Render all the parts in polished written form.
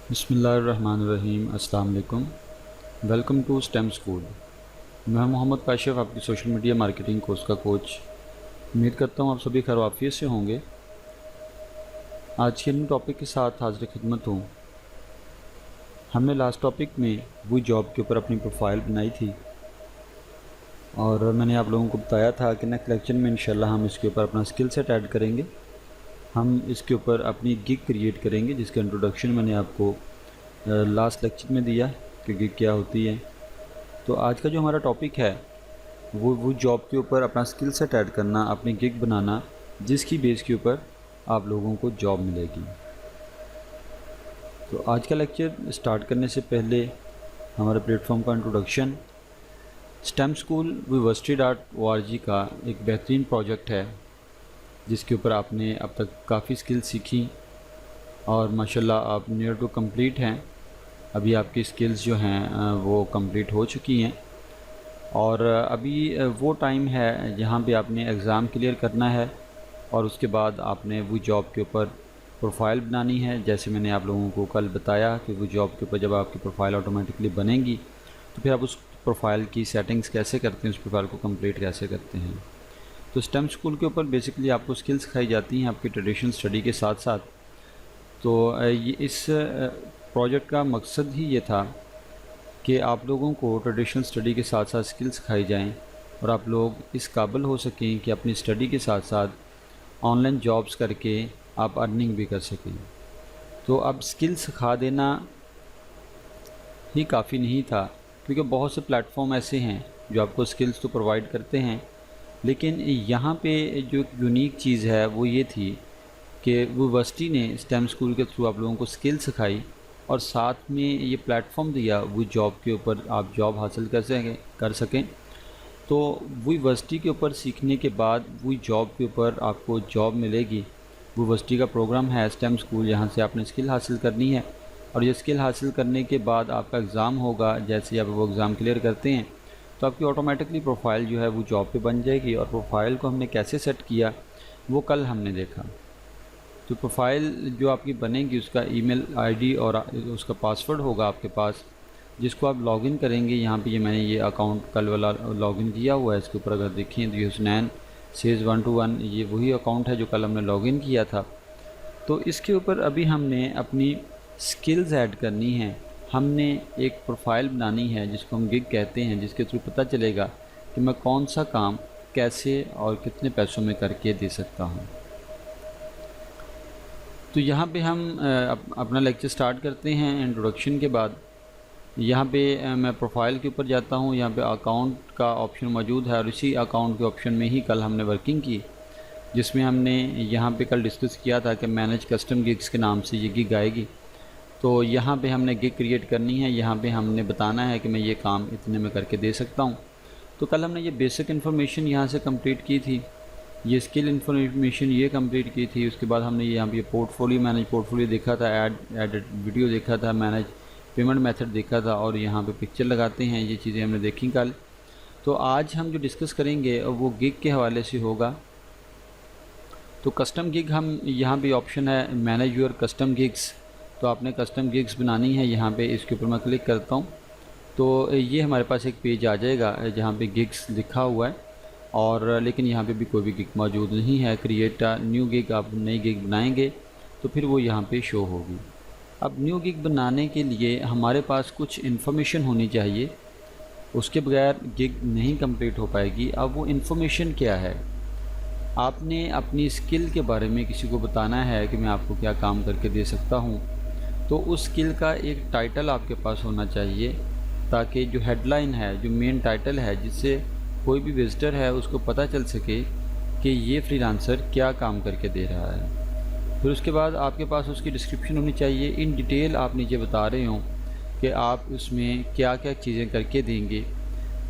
बिस्मिल्लाहिर्रहमानिर्रहीम। अस्सलाम वालेकुम। Welcome to stem school. मैं मोहम्मद काशिफ, आपकी सोशल मीडिया मार्केटिंग कोर्स का कोच। उम्मीद करता हूँ आप सभी खैर वाफियत से होंगे। आज के न्यू टॉपिक के साथ हाजिर खिदमत हूँ। हमने लास्ट टॉपिक में वो जॉब के ऊपर अपनी प्रोफाइल बनाई थी और मैंने आप लोगों को बताया था कि नेक्स्ट लेक्चर में इंशाल्लाह हम इसके ऊपर अपना स्किल सेट ऐड करेंगे। हम इसके ऊपर अपनी गिग क्रिएट करेंगे, जिसका इंट्रोडक्शन मैंने आपको लास्ट लेक्चर में दिया कि गिग क्या होती है। तो आज का जो हमारा टॉपिक है वो जॉब के ऊपर अपना स्किल सेट ऐड करना, अपनी गिग बनाना, जिसकी बेस के ऊपर आप लोगों को जॉब मिलेगी। तो आज का लेक्चर स्टार्ट करने से पहले हमारे प्लेटफॉर्म का इंट्रोडक्शन। स्टेम स्कूल viversity.org का एक बेहतरीन प्रोजेक्ट है जिसके ऊपर आपने अब तक काफ़ी स्किल सीखी और माशाल्लाह आप नियर टू कंप्लीट हैं। अभी आपकी स्किल्स जो हैं वो कंप्लीट हो चुकी हैं और अभी वो टाइम है जहाँ पे आपने एग्ज़ाम क्लियर करना है और उसके बाद आपने वो जॉब के ऊपर प्रोफाइल बनानी है। जैसे मैंने आप लोगों को कल बताया कि वो जॉब के ऊपर जब आपकी प्रोफाइल ऑटोमेटिकली बनेगी तो फिर आप उस प्रोफाइल की सेटिंग्स कैसे करते हैं, उस प्रोफाइल को कंप्लीट कैसे करते हैं। तो स्टेम स्कूल के ऊपर बेसिकली आपको स्किल्स सिखाई जाती हैं आपकी ट्रेडिशनल स्टडी के साथ साथ। तो ये इस प्रोजेक्ट का मकसद ही ये था कि आप लोगों को ट्रेडिशनल स्टडी के साथ साथ स्किल्स सिखाई जाएं और आप लोग इस काबिल हो सकें कि अपनी स्टडी के साथ साथ ऑनलाइन जॉब्स करके आप अर्निंग भी कर सकें। तो अब स्किल्स सिखा देना ही काफ़ी नहीं था, क्योंकि बहुत से प्लेटफॉर्म ऐसे हैं जो आपको स्किल्स तो प्रोवाइड करते हैं, लेकिन यहाँ पे जो यूनिक चीज़ है वो ये थी कि यूनिवर्सिटी ने स्टेम स्कूल के थ्रू आप लोगों को स्किल सिखाई और साथ में ये प्लेटफॉर्म दिया वो जॉब के ऊपर आप जॉब हासिल कर सकें। तो वो यूनिवर्सिटी के ऊपर सीखने के बाद वो जॉब के ऊपर आपको जॉब मिलेगी। वो यूनिवर्सिटी का प्रोग्राम है स्टेम स्कूल, जहाँ से आपने स्किल हासिल करनी है और ये स्किल हासिल करने के बाद आपका एग्ज़ाम होगा। जैसे आप वो एग्ज़ाम क्लियर करते हैं तो आपकी ऑटोमेटिकली प्रोफाइल जो है वो जॉब पे बन जाएगी। और प्रोफाइल को हमने कैसे सेट किया वो कल हमने देखा। तो प्रोफाइल जो आपकी बनेगी उसका ईमेल आईडी और उसका पासवर्ड होगा आपके पास, जिसको आप लॉगिन करेंगे। यहाँ पे मैंने ये अकाउंट कल वाला लॉगिन किया हुआ है। इसके ऊपर अगर देखें तो ये हुसनैन सेज 121 ये वही अकाउंट है जो कल हमने लॉगिन किया था। तो इसके ऊपर अभी हमने अपनी स्किल्स ऐड करनी है। हमने एक प्रोफाइल बनानी है जिसको हम गिग कहते हैं, जिसके थ्रू पता चलेगा कि मैं कौन सा काम कैसे और कितने पैसों में करके दे सकता हूँ। तो यहाँ पे हम अपना लेक्चर स्टार्ट करते हैं। इंट्रोडक्शन के बाद यहाँ पे मैं प्रोफाइल के ऊपर जाता हूँ। यहाँ पे अकाउंट का ऑप्शन मौजूद है और इसी अकाउंट के ऑप्शन में ही कल हमने वर्किंग की, जिसमें हमने यहाँ पे कल डिस्कस किया था कि मैनेज कस्टम गिग्स के नाम से ये गिग आएगी। तो यहाँ पे हमने गिग क्रिएट करनी है। यहाँ पे हमने बताना है कि मैं ये काम इतने में करके दे सकता हूँ। तो कल हमने ये बेसिक इन्फॉर्मेशन यहाँ से कंप्लीट की थी, ये स्किल इन्फॉर्मेशन ये कंप्लीट की थी। उसके बाद हमने यहाँ पे पोर्टफोलियो मैनेज पोर्टफोलियो देखा था, एडिट वीडियो देखा था, मैनेज पेमेंट मेथड देखा था और यहाँ पे पिक्चर लगाते हैं। ये चीज़ें हमने देखी कल। तो आज हम जो डिस्कस करेंगे वो गिग के हवाले से होगा। तो कस्टम गिग हम यहाँ पे ऑप्शन है मैनेज योर कस्टम गिग्स। तो आपने कस्टम गिग्स बनानी है। यहाँ पे इसके ऊपर मैं क्लिक करता हूँ तो ये हमारे पास एक पेज आ जाएगा जहाँ पे गिग्स लिखा हुआ है और लेकिन यहाँ पे भी कोई भी गिग मौजूद नहीं है। क्रिएट न्यू गिग, आप नई गिग बनाएंगे तो फिर वो यहाँ पे शो होगी। अब न्यू गिग बनाने के लिए हमारे पास कुछ इन्फॉर्मेशन होनी चाहिए, उसके बगैर गिग नहीं कंप्लीट हो पाएगी। अब वो इन्फॉर्मेशन क्या है? आपने अपनी स्किल के बारे में किसी को बताना है कि मैं आपको क्या काम करके दे सकता हूँ। तो उस स्किल का एक टाइटल आपके पास होना चाहिए, ताकि जो हेडलाइन है, जो मेन टाइटल है, जिससे कोई भी विजिटर है उसको पता चल सके कि ये फ्रीलांसर क्या काम करके दे रहा है। फिर उसके बाद आपके पास उसकी डिस्क्रिप्शन होनी चाहिए। इन डिटेल आप नीचे बता रहे हों कि आप उसमें क्या क्या चीज़ें करके देंगे।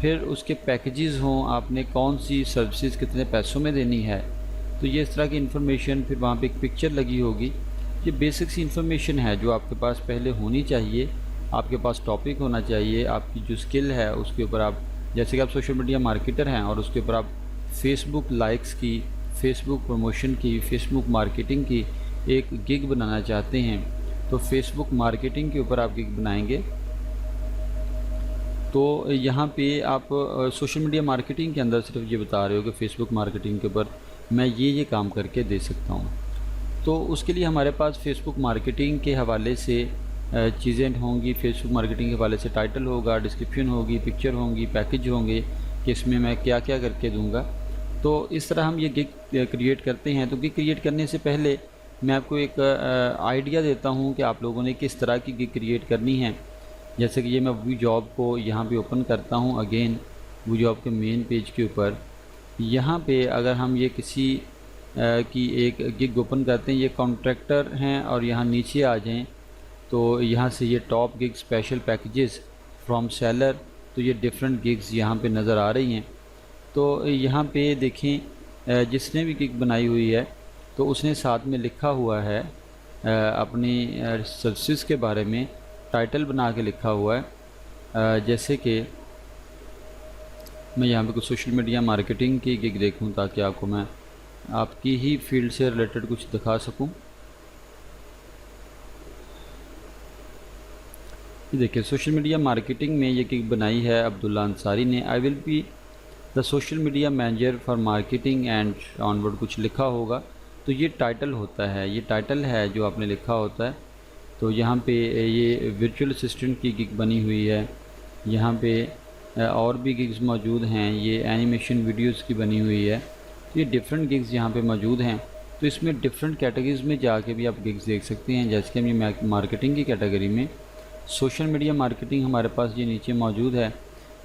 फिर उसके पैकेजेस हों, आपने कौन सी सर्विसेज कितने पैसों में देनी है। तो ये इस तरह की इन्फॉर्मेशन, फिर वहाँ पे एक पिक्चर लगी होगी। ये बेसिक सी इन्फॉर्मेशन है जो आपके पास पहले होनी चाहिए। आपके पास टॉपिक होना चाहिए, आपकी जो स्किल है उसके ऊपर आप, जैसे कि आप सोशल मीडिया मार्केटर हैं और उसके ऊपर आप फेसबुक लाइक्स की, फेसबुक प्रमोशन की, फेसबुक मार्केटिंग की एक गिग बनाना चाहते हैं। तो फेसबुक मार्केटिंग के ऊपर आप गिग बनाएंगे तो यहाँ पे आप सोशल मीडिया मार्केटिंग के अंदर सिर्फ ये बता रहे हो कि फ़ेसबुक मार्केटिंग के ऊपर मैं ये काम करके दे सकता हूँ। तो उसके लिए हमारे पास फ़ेसबुक मार्केटिंग के हवाले से चीज़ें होंगी। फ़ेसबुक मार्केटिंग के हवाले से टाइटल होगा, डिस्क्रिप्शन होगी, पिक्चर होंगी, पैकेज होंगे कि इसमें मैं क्या क्या करके दूँगा। तो इस तरह हम ये गिग क्रिएट करते हैं। तो गिग क्रिएट करने से पहले मैं आपको एक आइडिया देता हूँ कि आप लोगों ने किस तरह की गिग क्रिएट करनी है। जैसे कि ये मैं वी जॉब को यहाँ पे ओपन करता हूँ। अगेन वी जॉब के मेन पेज के ऊपर यहाँ पे अगर हम ये किसी की एक गिग ओपन करते हैं, ये कॉन्ट्रैक्टर हैं और यहाँ नीचे आ जाएं तो यहाँ से ये top gig special packages from seller, तो ये डिफरेंट गिग्स यहाँ पे नज़र आ रही हैं। तो यहाँ पे देखें जिसने भी गिग बनाई हुई है तो उसने साथ में लिखा हुआ है अपनी सर्विस के बारे में टाइटल बना के लिखा हुआ है। जैसे कि मैं यहाँ पे कुछ सोशल मीडिया मार्केटिंग की गिग देखूँ ताकि आपको मैं आपकी ही फील्ड से रिलेटेड कुछ दिखा सकूँ। ये देखिए सोशल मीडिया मार्केटिंग में ये गिग बनाई है अब्दुल्ला अंसारी ने। I will be the social media manager for marketing and onward कुछ लिखा होगा। तो ये टाइटल होता है, ये टाइटल है जो आपने लिखा होता है। तो यहाँ पे ये वर्चुअल असिस्टेंट की गिग बनी हुई है। यहाँ पे और भी गिग्स मौजूद हैं, ये एनिमेशन वीडियोस की बनी हुई है। तो ये डिफरेंट गिग्स यहाँ पे मौजूद हैं। तो इसमें डिफरेंट कैटेगरीज़ में जाके भी आप गिग्स देख सकते हैं। जैसे कि हम ये मार्केटिंग की कैटेगरी में सोशल मीडिया मार्केटिंग हमारे पास ये नीचे मौजूद है,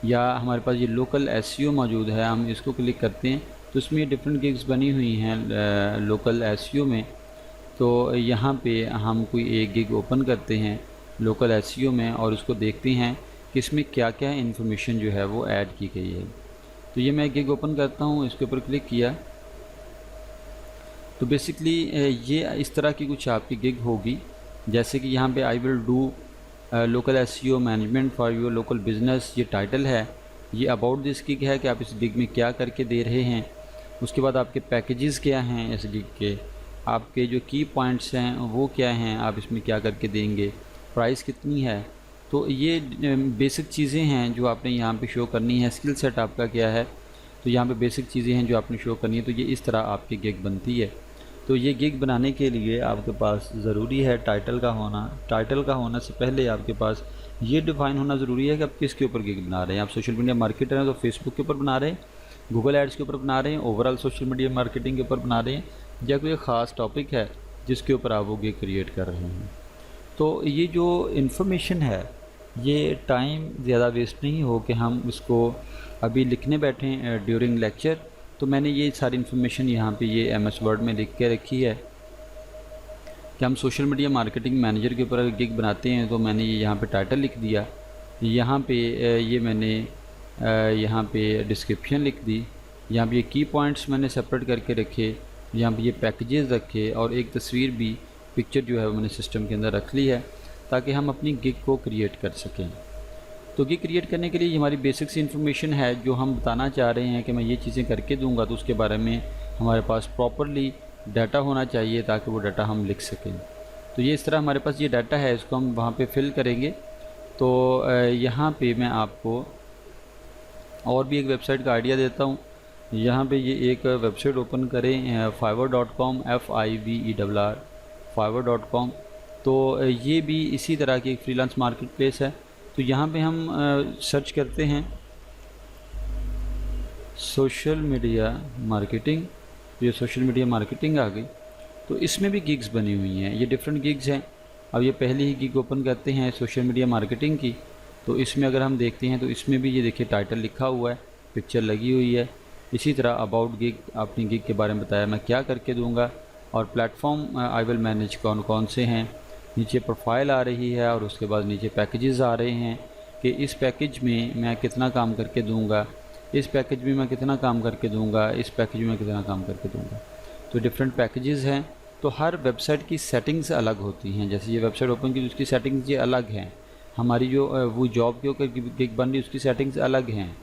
या हमारे पास ये लोकल एसईओ मौजूद है। हम इसको क्लिक करते हैं तो इसमें ये डिफरेंट गिग्स बनी हुई हैं लोकल एसईओ में। तो यहाँ पे हम कोई एक गिग ओपन करते हैं लोकल एसईओ में और उसको देखते हैं कि इसमें क्या क्या इन्फॉर्मेशन जो है वो ऐड की गई है। तो ये मैं गिग ओपन करता हूँ, इसके ऊपर क्लिक किया तो बेसिकली ये इस तरह की कुछ आपकी गिग होगी। जैसे कि यहाँ पे I will do local SEO management for your local business, ये टाइटल है। ये अबाउट दिस गिग है कि आप इस गिग में क्या करके दे रहे हैं। उसके बाद आपके पैकेजेस क्या हैं इस गिग के, आपके जो की पॉइंट्स हैं वो क्या हैं, आप इसमें क्या करके देंगे, प्राइस कितनी है। तो ये बेसिक चीज़ें हैं जो आपने यहाँ पे शो करनी है। स्किल सेट आपका क्या है, तो यहाँ पे बेसिक चीज़ें हैं जो आपने शो करनी है। तो ये इस तरह आपकी गिग बनती है। तो ये गिग बनाने के लिए आपके पास ज़रूरी है टाइटल का होना। टाइटल का होने से पहले आपके पास ये डिफ़ाइन होना ज़रूरी है कि आप किसके ऊपर गिग बना रहे हैं। आप सोशल मीडिया मार्केटर हैं तो फेसबुक के ऊपर बना रहे हैं, गूगल एड्स के ऊपर बना रहे हैं, ओवरऑल सोशल मीडिया मार्केटिंग के ऊपर बना रहे हैं, या कोई ख़ास टॉपिक है जिसके ऊपर आप वो गिग क्रिएट कर रहे हैं। तो ये जो इन्फॉर्मेशन है ये टाइम ज़्यादा वेस्ट नहीं हो कि हम इसको अभी लिखने बैठें ड्यूरिंग लेक्चर। तो मैंने ये सारी इन्फॉर्मेशन यहाँ पे ये एमएस वर्ड में लिख के रखी है कि हम सोशल मीडिया मार्केटिंग मैनेजर के ऊपर अगर गिग बनाते हैं। तो मैंने ये यहाँ पे टाइटल लिख दिया, यहाँ पे ये मैंने यहाँ पे डिस्क्रिप्शन लिख दी, यहाँ पे ये की पॉइंट्स मैंने सेपरेट करके रखे, यहाँ पे ये पैकेजेस रखे और एक तस्वीर भी पिक्चर जो है वो मैंने सिस्टम के अंदर रख ली है ताकि हम अपनी गिग को क्रिएट कर सकें। तो गिग क्रिएट करने के लिए हमारी बेसिक सी इन्फॉर्मेशन है जो हम बताना चाह रहे हैं कि मैं ये चीज़ें करके दूंगा, तो उसके बारे में हमारे पास प्रॉपरली डाटा होना चाहिए ताकि वो डाटा हम लिख सकें। तो ये इस तरह हमारे पास ये डाटा है, इसको हम वहाँ पे फिल करेंगे। तो यहाँ पे मैं आपको और भी एक वेबसाइट का आइडिया देता हूँ। यहाँ पे ये एक वेबसाइट ओपन करें fiverr.com FIVERR fiverr.com। तो ये भी इसी तरह की एक फ्रीलांस मार्केट प्लेस है। तो यहाँ पे हम सर्च करते हैं सोशल मीडिया मार्केटिंग। ये सोशल मीडिया मार्केटिंग आ गई। तो इसमें भी गिग्स बनी हुई हैं, ये डिफरेंट गिग्स हैं। अब ये पहली ही गिग ओपन करते हैं सोशल मीडिया मार्केटिंग की। तो इसमें अगर हम देखते हैं तो इसमें भी ये देखिए टाइटल लिखा हुआ है, पिक्चर लगी हुई है। इसी तरह अबाउट गिग, अपनी गिग के बारे में बताया मैं क्या करके दूंगा, और प्लेटफॉर्म आई विल मैनेज कौन कौन से हैं। नीचे प्रोफाइल आ रही है और उसके बाद नीचे पैकेजेस आ रहे हैं कि इस पैकेज में मैं कितना काम करके दूंगा, इस पैकेज में मैं कितना काम करके दूंगा, इस पैकेज में कितना काम करके दूंगा। तो डिफरेंट पैकेजेस हैं। तो हर वेबसाइट की सेटिंग्स अलग होती हैं। जैसे ये वेबसाइट ओपन की उसकी सेटिंग्स ये अलग हैं, हमारी जो वो जॉब के ऊपर गिग बन रही उसकी सेटिंग्स अलग हैं,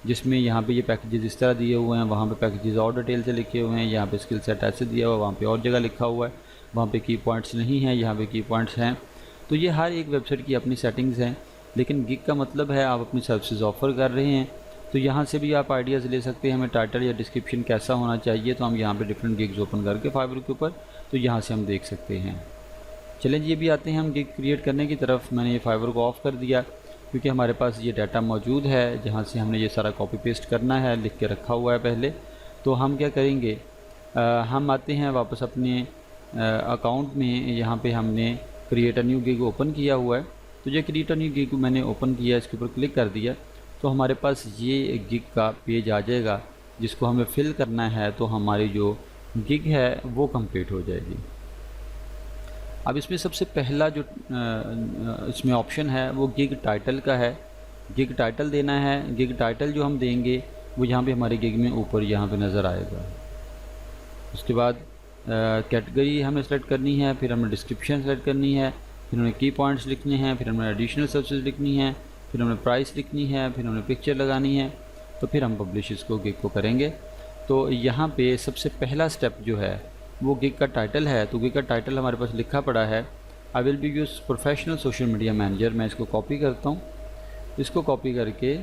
जिसमें यहाँ पे ये पैकेजेस इस तरह दिए हुए हैं, वहाँ पे पैकेजेस और डिटेल से लिखे हुए हैं, यहाँ पे स्किल सेट ऐसे दिया हुआ है, वहाँ पे और जगह लिखा हुआ है। वहाँ पे की पॉइंट्स नहीं हैं, यहाँ पे की पॉइंट्स हैं। तो ये हर एक वेबसाइट की अपनी सेटिंग्स हैं, लेकिन गिग का मतलब है आप अपनी सर्विसेज ऑफ़र कर रहे हैं। तो यहाँ से भी आप आइडियाज़ ले सकते हैं, हमें टाइटल या डिस्क्रिप्शन कैसा होना चाहिए, तो हम यहाँ पे डिफरेंट गिग्स ओपन करके फाइवर के ऊपर, तो यहाँ से हम देख सकते हैं। चलें जी, ये भी आते हैं हम गिग क्रिएट करने की तरफ। मैंने ये फाइवर को ऑफ़ कर दिया क्योंकि हमारे पास ये डाटा मौजूद है जहाँ से हमने ये सारा कॉपी पेस्ट करना है, लिख के रखा हुआ है पहले। तो हम क्या करेंगे, हम आते हैं वापस अपने अकाउंट में। यहाँ पे हमने create a new gig open किया हुआ है, तो ये क्रिएट अ न्यू गिग मैंने ओपन किया, इसके ऊपर क्लिक कर दिया तो हमारे पास ये गिग का पेज आ जाएगा जिसको हमें फिल करना है। तो हमारी जो गिग है वो कंप्लीट हो जाएगी। अब इसमें सबसे पहला जो इसमें ऑप्शन है वो गिग टाइटल का है। गिग टाइटल देना है। गिग टाइटल जो हम देंगे वो यहाँ पे हमारे गिग में ऊपर यहाँ पे नज़र आएगा। उसके बाद कैटेगरी हमें सेलेक्ट करनी है, फिर हमें डिस्क्रिप्शन सेलेक्ट करनी है, फिर हमें की पॉइंट्स लिखने हैं, फिर हमें एडिशनल सर्विसेज लिखनी है, फिर हमें प्राइस लिखनी है, फिर हमें पिक्चर लगानी है, तो फिर हम पब्लिश इसको गिग को करेंगे। तो यहाँ पे सबसे पहला स्टेप जो है वो गिग का टाइटल है। तो गिग का टाइटल हमारे पास लिखा पड़ा है, I will be use professional social media manager. मैं इसको कॉपी करता हूँ। इसको कॉपी करके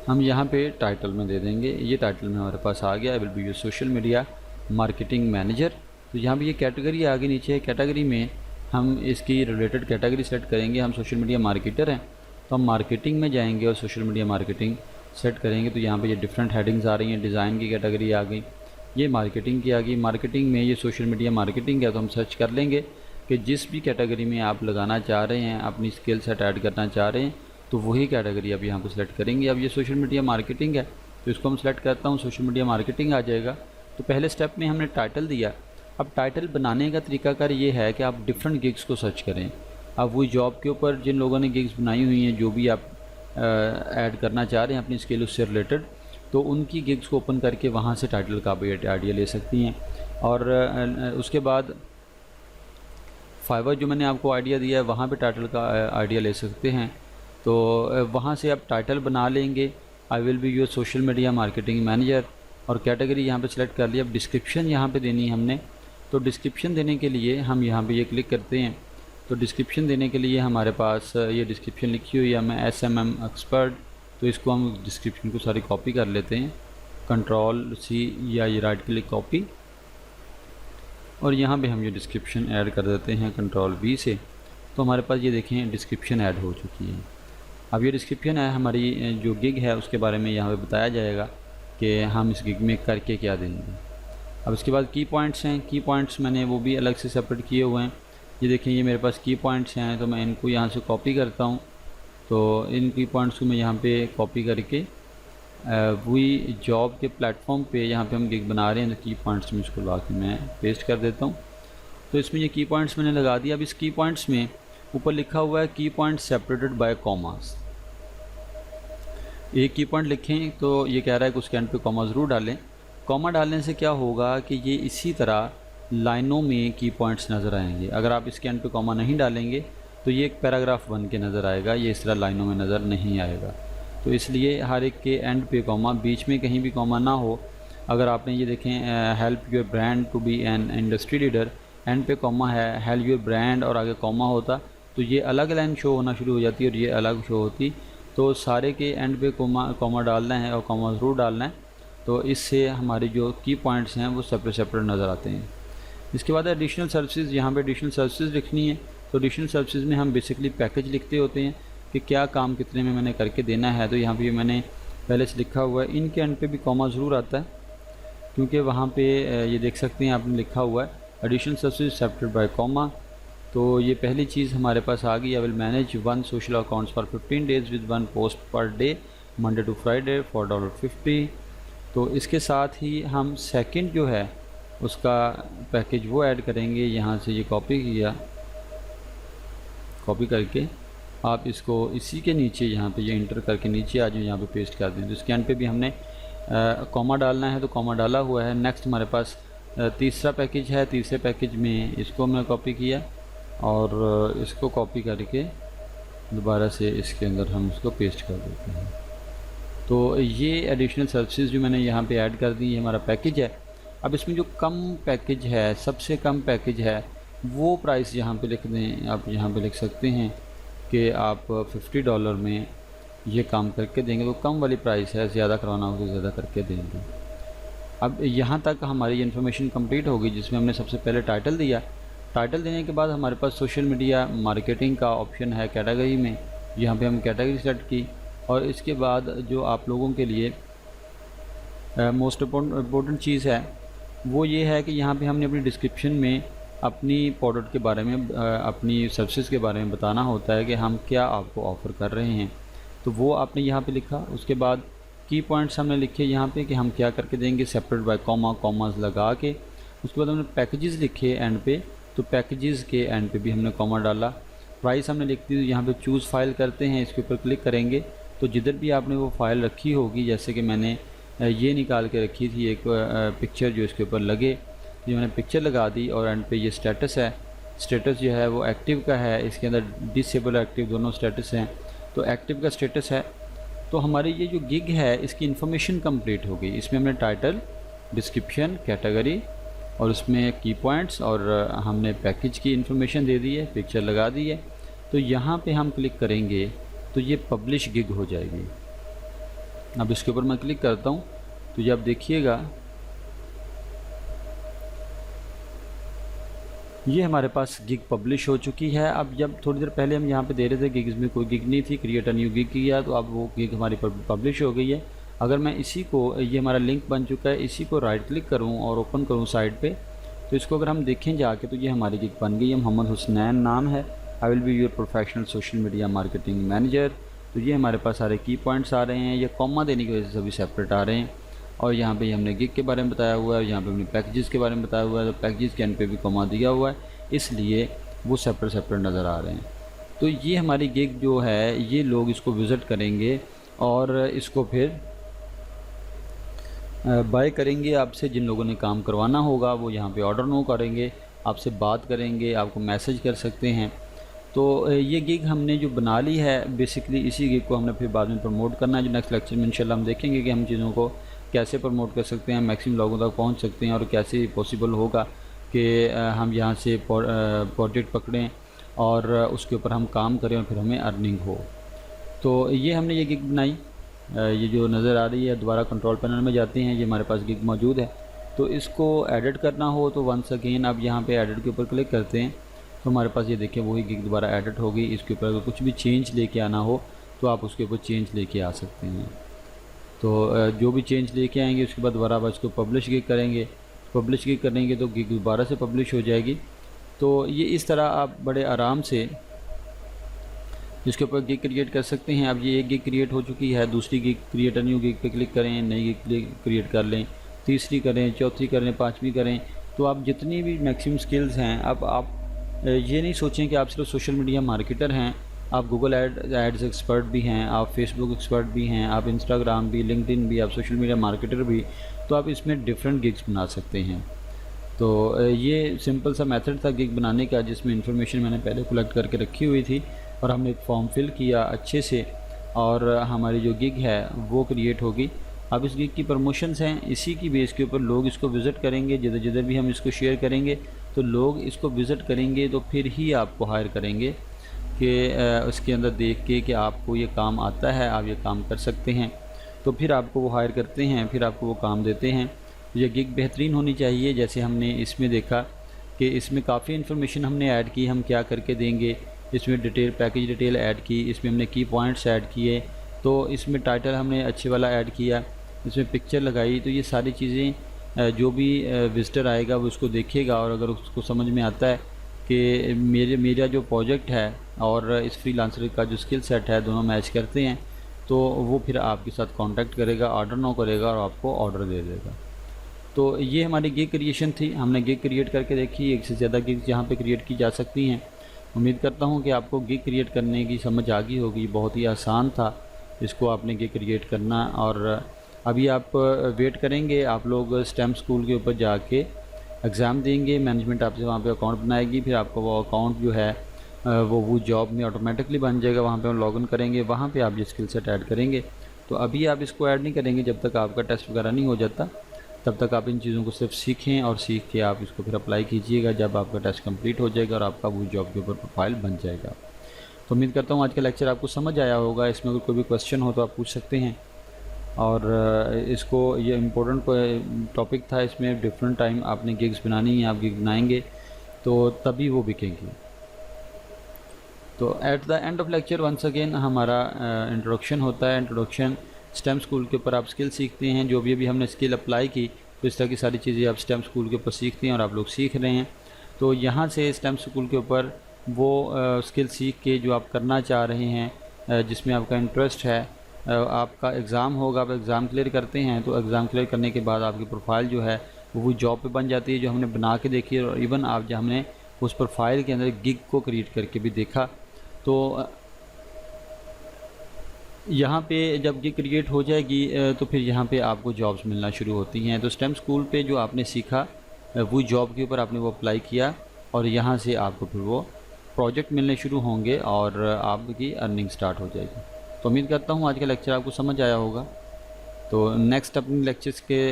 हम यहाँ पे टाइटल में दे देंगे। ये टाइटल में हमारे पास आ गया, I will be use social media marketing manager. तो यहाँ पे ये कैटेगरी आ गई नीचे। कैटेगरी में हम इसकी रिलेटेड कैटेगरी सेलेक्ट करेंगे। हम सोशल मीडिया मार्केटर हैं तो हम मार्केटिंग में जाएंगे और सोशल मीडिया मार्केटिंग सेट करेंगे। तो यहाँ पे ये डिफरेंट हेडिंग्स आ रही हैं। डिज़ाइन की कैटेगरी आ गई, ये मार्केटिंग की आ गई। मार्केटिंग में ये सोशल मीडिया मार्केटिंग है, तो हम सर्च कर लेंगे कि जिस भी कैटेगरी में आप लगाना चाह रहे हैं, अपनी स्किल सेट ऐड करना चाह रहे हैं, तो वही कैटेगरी अब यहाँ पर सेलेक्ट करेंगे। अब ये सोशल मीडिया मार्केटिंग है तो इसको हम सेलेक्ट करता हूँ, सोशल मीडिया मार्केटिंग आ जाएगा। तो पहले स्टेप में हमने टाइटल दिया। अब टाइटल बनाने का तरीकाकार ये है कि आप डिफरेंट गिग्स को सर्च करें। अब वही जॉब के ऊपर जिन लोगों ने गिग्स बनाई हुई हैं, जो भी आप ऐड करना चाह रहे हैं अपनी स्किल उससे रिलेटेड, तो उनकी गिग्स को ओपन करके वहाँ से टाइटल का भी आइडिया ले सकती हैं। और उसके बाद फाइवर जो मैंने आपको आइडिया दिया है वहाँ पे टाइटल का आइडिया ले सकते हैं। तो वहाँ से आप टाइटल बना लेंगे, I will be your social media marketing manager, और कैटेगरी यहाँ पे सिलेक्ट कर लिया। अब डिस्क्रिप्शन यहाँ पे देनी है हमने। तो डिस्क्रिप्शन देने के लिए हम यहाँ पे ये क्लिक करते हैं। तो डिस्क्रिप्शन देने के लिए हमारे पास ये डिस्क्रिप्शन लिखी हुई है, मैं SMM एक्सपर्ट। तो इसको हम डिस्क्रिप्शन को सारी कॉपी कर लेते हैं, Ctrl+C या ये राइट क्लिक कॉपी, और यहाँ पे हम ये डिस्क्रिप्शन ऐड कर देते हैं Ctrl+V से। तो हमारे पास ये देखें डिस्क्रिप्शन ऐड हो चुकी है। अब ये डिस्क्रिप्शन है हमारी जो गिग है उसके बारे में यहाँ पे बताया जाएगा कि हम इस गिग में करके क्या देंगे। अब इसके बाद की पॉइंट्स हैं। की पॉइंट्स मैंने वो भी अलग से सेपरेट किए हुए हैं। ये देखें ये मेरे पास की पॉइंट्स हैं, तो मैं इनको यहाँ से कॉपी करता हूँ। तो इन की पॉइंट्स को मैं यहाँ पे कॉपी करके वही जॉब के प्लेटफॉर्म पे यहाँ पे हम गिग बना रहे हैं, तो की पॉइंट्स में इसको ला के मैं पेस्ट कर देता हूँ। तो इसमें ये की पॉइंट्स मैंने लगा दिया। अब इस की पॉइंट्स में ऊपर लिखा हुआ है की पॉइंट सेपरेटेड बाय कॉमास। एक की पॉइंट लिखें तो ये कह रहा है कि उसके एंड पे कॉमा ज़रूर डालें। कॉमा डालने से क्या होगा कि ये इसी तरह लाइनों में की पॉइंट्स नज़र आएंगे। अगर आप इसके एंड पे कॉमा नहीं डालेंगे तो ये एक पैराग्राफ बन के नज़र आएगा, ये इस तरह लाइनों में नज़र नहीं आएगा। तो इसलिए हर एक के एंड पे कॉमा, बीच में कहीं भी कॉमा ना हो। अगर आपने ये देखें help your brand to be an industry leader, end पे कॉमा है, हेल्प योर ब्रांड और आगे कॉमा होता तो ये अलग लाइन शो होना शुरू हो जाती और ये अलग शो होती। तो सारे के एंड पे कॉमा डालना है और कॉमा ज़रूर डालना है। तो इससे हमारे जो की पॉइंट्स हैं वो सेपरेट सेपरेट नज़र आते हैं। इसके बाद एडिशनल सर्विसेज, यहाँ पे एडिशनल सर्विसेज लिखनी है। तो एडिशनल सर्विसेज में हम बेसिकली पैकेज लिखते होते हैं कि क्या काम कितने में मैंने करके देना है। तो यहाँ पे मैंने पहले से लिखा हुआ है। इनके एंड पे भी कॉमा ज़रूर आता है क्योंकि वहाँ पे ये देख सकते हैं आपने लिखा हुआ है additional services separated by comma. तो ये पहली चीज़ हमारे पास आ गई। I will manage 1 social accounts for 15 days with 1 post per day Monday to Friday for $50। तो इसके साथ ही हम सेकंड जो है उसका पैकेज वो ऐड करेंगे। यहाँ से ये कॉपी किया, कॉपी करके आप इसको इसी के नीचे यहाँ पे ये इंटर करके नीचे आ जाए, यहाँ पे पेस्ट कर दें। तो इसके एंड पे भी हमने कॉमा डालना है, तो कॉमा डाला हुआ है। नेक्स्ट हमारे पास तीसरा पैकेज है। तीसरे पैकेज में इसको हमने कॉपी किया और इसको कॉपी करके दोबारा से इसके अंदर हम इसको पेस्ट कर देते हैं। तो ये एडिशनल सर्विसेज जो मैंने यहाँ पे ऐड कर दी, ये हमारा पैकेज है। अब इसमें जो कम पैकेज है, सबसे कम पैकेज है, वो प्राइस यहाँ पे लिख दें। आप यहाँ पे लिख सकते हैं कि आप $50 में ये काम करके देंगे, तो कम वाली प्राइस है, ज़्यादा करवाना हो तो ज़्यादा करके देंगे। अब यहाँ तक हमारी इन्फॉर्मेशन कंप्लीट होगी, जिसमें हमने सबसे पहले टाइटल दिया। टाइटल देने के बाद हमारे पास सोशल मीडिया मार्केटिंग का ऑप्शन है कैटेगरी में, यहाँ पे हम कैटेगरी सेलेक्ट की। और इसके बाद जो आप लोगों के लिए मोस्ट इम्पोर्टेंट चीज़ है वो ये है कि यहाँ पे हमने अपनी डिस्क्रिप्शन में अपनी प्रोडक्ट के बारे में, अपनी सर्विसेज के बारे में बताना होता है कि हम क्या आपको ऑफ़र कर रहे हैं, तो वो आपने यहाँ पे लिखा। उसके बाद की पॉइंट्स हमने लिखे यहाँ पे कि हम क्या करके देंगे, सेपरेट बाय कॉमास लगा के। उसके बाद हमने पैकेजेस लिखे एंड पे, तो पैकेजेस के एंड पे भी हमने कॉमा डाला। प्राइस हमने लिख दी, यहाँ पे चूज़ फाइल करते हैं, इसके ऊपर क्लिक करेंगे तो जिधर भी आपने वो फ़ाइल रखी होगी, जैसे कि मैंने ये निकाल के रखी थी एक पिक्चर जो इसके ऊपर लगे, ये मैंने पिक्चर लगा दी। और एंड पे ये स्टेटस है, स्टेटस जो है वो एक्टिव का है, इसके अंदर डिसेबल एक्टिव दोनों स्टेटस हैं। तो एक्टिव का स्टेटस है, तो हमारी ये जो गिग है इसकी इन्फॉर्मेशन कंप्लीट हो गई। इसमें हमने टाइटल, डिस्क्रिप्शन, कैटेगरी और उसमें की पॉइंट्स और हमने पैकेज की इन्फॉर्मेशन दे दी है, पिक्चर लगा दी है। तो यहाँ पे हम क्लिक करेंगे तो ये पब्लिश गिग हो जाएगी। अब इसके ऊपर मैं क्लिक करता हूँ तो ये आप देखिएगा, ये हमारे पास गिग पब्लिश हो चुकी है। अब जब थोड़ी देर पहले हम यहाँ पे दे रहे थे गिग्स में कोई गिग नहीं थी, क्रिएट अ न्यू गिग किया तो अब वो गिग हमारी पब्लिश हो गई है। अगर मैं इसी को, ये हमारा लिंक बन चुका है, इसी को राइट क्लिक करूँ और ओपन करूँ साइड पे, तो इसको अगर हम देखें जाके तो ये हमारी गिग बन गई है। मोहम्मद हुसनैन नाम है, I will be your professional social media marketing manager. तो ये हमारे पास सारे की पॉइंट्स आ रहे हैं, ये कॉमा देने की वजह से सभी सेपरेट आ रहे हैं। और यहाँ पे हमने गिग के बारे में बताया हुआ है, यहाँ पे हमने पैकेजेस के बारे में बताया हुआ है, तो पैकेजेस के एंड पे भी कॉमा दिया हुआ है, इसलिए वो सेपरेट नज़र आ रहे हैं। तो ये हमारी गिग जो है, ये लोग इसको विज़िट करेंगे और इसको फिर बाय करेंगे आपसे। जिन लोगों ने काम करवाना होगा वो यहाँ पे ऑर्डर नो करेंगे, आपसे बात करेंगे, आपको मैसेज कर सकते हैं। तो ये गिग हमने जो बना ली है, बेसिकली इसी गिग को हमने फिर बाद में प्रमोट करना है। जो नेक्स्ट लेक्चर में इंशाल्लाह हम देखेंगे कि हम चीज़ों को कैसे प्रमोट कर सकते हैं, मैक्सिमम लोगों तक पहुँच सकते हैं और कैसे पॉसिबल होगा कि हम यहाँ से प्रोजेक्ट पकड़ें और उसके ऊपर हम काम करें और फिर हमें अर्निंग हो। तो ये हमने ये गिग बनाई, ये जो नज़र आ रही है, दोबारा कंट्रोल पैनल में जाते हैं, ये हमारे पास गिग मौजूद है। तो इसको एडिट करना हो तो वंस अगेन अब यहाँ पे एडिट के ऊपर क्लिक करते हैं तो हमारे पास ये देखिए वही गिग दोबारा एडिट हो गई। इसके ऊपर अगर कुछ भी चेंज लेके आना हो तो आप उसके ऊपर चेंज लेके आ सकते हैं। तो जो भी चेंज लेके आएंगे उसके बाद दोबारा आप इसको पब्लिश गिग करेंगे, पब्लिश गिग करेंगे तो गिग दोबारा से पब्लिश हो जाएगी। तो ये इस तरह आप बड़े आराम से इसके ऊपर गिग क्रिएट कर सकते हैं। अब ये एक गिग क्रिएट हो चुकी है, दूसरी gig create a new gig पे क्लिक करें, नई गिग क्रिएट कर लें, तीसरी करें, चौथी करें, पाँचवीं करें। तो आप जितनी भी मैक्सिमम स्किल्स हैं, अब आप ये नहीं सोचें कि आप सिर्फ सोशल मीडिया मार्केटर हैं, आप गूगल एड्स एक्सपर्ट भी हैं, आप फेसबुक एक्सपर्ट भी हैं, आप इंस्टाग्राम भी, लिंक्डइन भी, आप सोशल मीडिया मार्केटर भी। तो आप इसमें डिफरेंट गिग्स बना सकते हैं। तो ये सिंपल सा मेथड था गिग बनाने का, जिसमें इंफॉर्मेशन मैंने पहले कलेक्ट करके रखी हुई थी और हमने एक फॉर्म फिल किया अच्छे से और हमारी जो गिग है वो क्रिएट होगी। अब इस गिग की प्रमोशंस हैं, इसी की बेस के ऊपर लोग इसको विज़िट करेंगे, जिधर जिधर भी हम इसको शेयर करेंगे तो लोग इसको विज़िट करेंगे, तो फिर ही आपको हायर करेंगे कि उसके अंदर देख के कि आपको ये काम आता है, आप ये काम कर सकते हैं, तो फिर आपको वो हायर करते हैं, फिर आपको वो काम देते हैं। ये गिग बेहतरीन होनी चाहिए। जैसे हमने इसमें देखा कि इसमें काफ़ी इन्फॉर्मेशन हमने ऐड की, हम क्या करके देंगे, इसमें डिटेल, पैकेज डिटेल ऐड की, इसमें हमने की पॉइंट्स ऐड किए, तो इसमें टाइटल हमने अच्छे वाला ऐड किया, इसमें पिक्चर लगाई। तो ये सारी चीज़ें जो भी विजिटर आएगा वो उसको देखेगा और अगर उसको समझ में आता है कि मेरा जो प्रोजेक्ट है और इस फ्रीलांसर का जो स्किल सेट है दोनों मैच करते हैं, तो वो फिर आपके साथ कांटेक्ट करेगा, ऑर्डर नो करेगा और आपको ऑर्डर दे देगा। तो ये हमारी गिग क्रिएशन थी, हमने गिग क्रिएट करके देखी, एक से ज़्यादा गिग यहाँ पे क्रिएट की जा सकती हैं। उम्मीद करता हूँ कि आपको गिग क्रिएट करने की समझ आ गई होगी। बहुत ही आसान था इसको आपने गिग क्रिएट करना। और अभी आप वेट करेंगे, आप लोग स्टेम स्कूल के ऊपर जाके एग्ज़ाम देंगे, मैनेजमेंट आपसे वहाँ पे अकाउंट बनाएगी, फिर आपका वो अकाउंट जो है वो जॉब में ऑटोमेटिकली बन जाएगा। वहाँ पे हम लॉगिन करेंगे, वहाँ पे आप ये स्किल सेट ऐड करेंगे। तो अभी आप इसको ऐड नहीं करेंगे जब तक आपका टेस्ट वगैरह नहीं हो जाता। तब तक आप इन चीज़ों को सिर्फ सीखें और सीख के आप इसको फिर अप्लाई कीजिएगा जब आपका टेस्ट कंप्लीट हो जाएगा और आपका वो जॉब के ऊपर प्रोफाइल बन जाएगा। तो उम्मीद करता हूँ आज का लेक्चर आपको समझ आया होगा। इसमें अगर कोई भी क्वेश्चन हो तो आप पूछ सकते हैं। और इसको ये इम्पोर्टेंट टॉपिक था, इसमें डिफरेंट टाइम आपने गिग्स बनानी है, आप गिग बनाएंगे तो तभी वो बिकेंगी। तो at the end of lecture once again हमारा इंट्रोडक्शन होता है। इंट्रोडक्शन स्टेम स्कूल के ऊपर आप स्किल सीखते हैं, जो भी अभी हमने स्किल अप्लाई की तो इस तरह की सारी चीज़ें आप स्टेम स्कूल के ऊपर सीखते हैं और आप लोग सीख रहे हैं। तो यहाँ से स्टेम स्कूल के ऊपर वो स्किल सीख के जो आप करना चाह रहे हैं, जिसमें आपका इंटरेस्ट है, आपका एग्ज़ाम होगा, आप एग्ज़ाम क्लियर करते हैं तो एग्ज़ाम क्लियर करने के बाद आपकी प्रोफाइल जो है वो जॉब पे बन जाती है, जो हमने बना के देखी है। और इवन आप जब हमने उस प्रोफाइल के अंदर गिग को क्रिएट करके भी देखा तो यहाँ पे जब गिग क्रिएट हो जाएगी तो फिर यहाँ पे आपको जॉब्स मिलना शुरू होती हैं। तो स्टेम स्कूल पे जो आपने सीखा वो जॉब के ऊपर आपने वो अप्लाई किया और यहाँ से आपको फिर वो प्रोजेक्ट मिलने शुरू होंगे और आपकी अर्निंग स्टार्ट हो जाएगी। तो उम्मीद करता हूँ आज का लेक्चर आपको समझ आया होगा। तो नेक्स्ट अपने लेक्चर्स के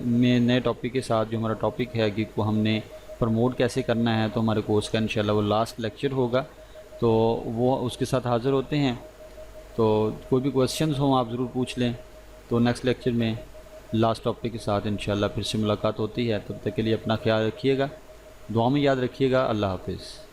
में नए टॉपिक के साथ जो हमारा टॉपिक है गिग को हमने प्रमोट कैसे करना है, तो हमारे कोर्स का इंशाल्लाह वो लास्ट लेक्चर होगा, तो वो उसके साथ हाज़िर होते हैं। तो कोई भी क्वेश्चंस हों आप ज़रूर पूछ लें। तो नेक्स्ट लेक्चर में लास्ट टॉपिक के साथ इंशाल्लाह फिर से मुलाकात होती है। तब तक के लिए अपना ख्याल रखिएगा, दुआ में याद रखिएगा। अल्लाह हाफ़िज़।